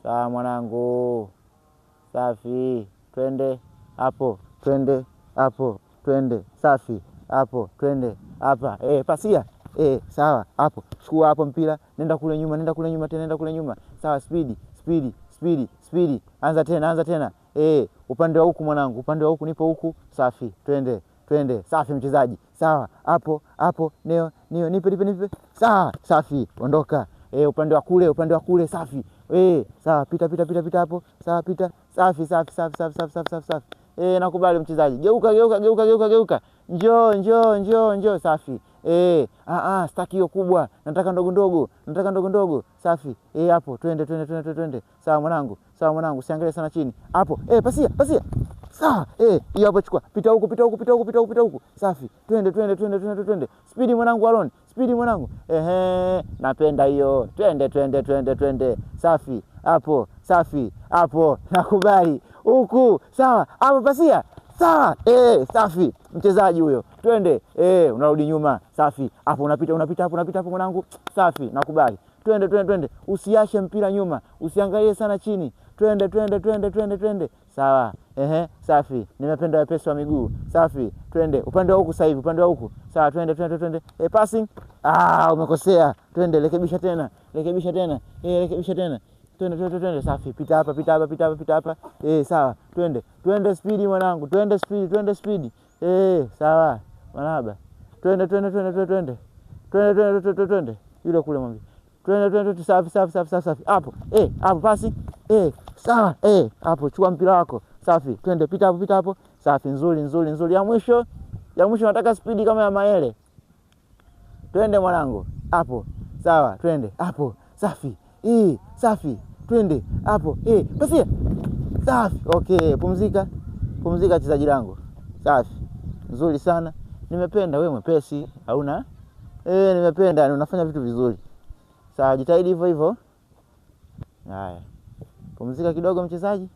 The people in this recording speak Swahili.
Sawa mwanangu. Safi. Twende hapo. Twende hapo. Twende. Safi. Hapo. Twende hapa. Pasia. Sawa. Hapo. Chukua hapo mpira. Nenda kule nyuma, nenda kule nyuma tena, nenda kule nyuma. Sawa, speed. Anza tena. Upande wa huku mwanangu, upande wa huku, nipo huku. Safi. Twende. Safi mchezaji. Sawa. Hapo. Neo, nipe. Sawa. Safi. Ondoka. Upande wa kule. Safi. Sawa, pita hapo. Sawa, pita. Safi. Nakubali mchezaji. Geuka. Njoo. Safi. Staki hiyo kubwa. Nataka ndogo. Safi. Hapo. Twende. Sawa mwanangu. Usiangalie sana chini. Hapo. Pasia. Sawa. Hiyo hapo chukua. Pita huku. Safi. Twende. Speed mwanangu Alon. Speed mwanangu. Napenda hiyo. Twende. Safi. Hapo. Nakubali. Huku. Sawa. Hapo pasia. Sawa. Safi. Mchezaji huyo. Twende. Unarudi nyuma. Safi. Hapo unapita hapo mwanangu. Safi. Nakubali. Twende. Usiashe mpira nyuma. Usiangalie sana chini. Twende. Sawa. Safi. Nimependa wepesi wa miguu. Safi. Twende. Upande wa huku sasa hivi, upande wa huku. Sawa, twende. Passing. Umekosea. Twende, rekebisha tena. Rekebisha tena. Twende. Safi. Pita hapa. Sawa. Twende speed mwanangu. Twende speed. Sawa. Marhaba. Twende. Yule kule mwambie. Twende. Safi. Hapo. Hapo pasi. Sawa. Hapo chukua mpira wako. Safi. Twende, pita hapo. Safi, nzuri. Ya mwisho nataka speed kama ya Maele. Twende mwanangu. Hapo. Sawa, twende. Hapo. Safi. Safi. Twende. Hapo. Pasia. Safi. Okay, pumzika wachezaji langu. Safi. Nzuri sana. Nimependa wewe mwepesi, hauna? Nimependa, unafanya vitu vizuri. Sawa, jitahidi hivyo. Haya. Pumzika kidogo mchezaji.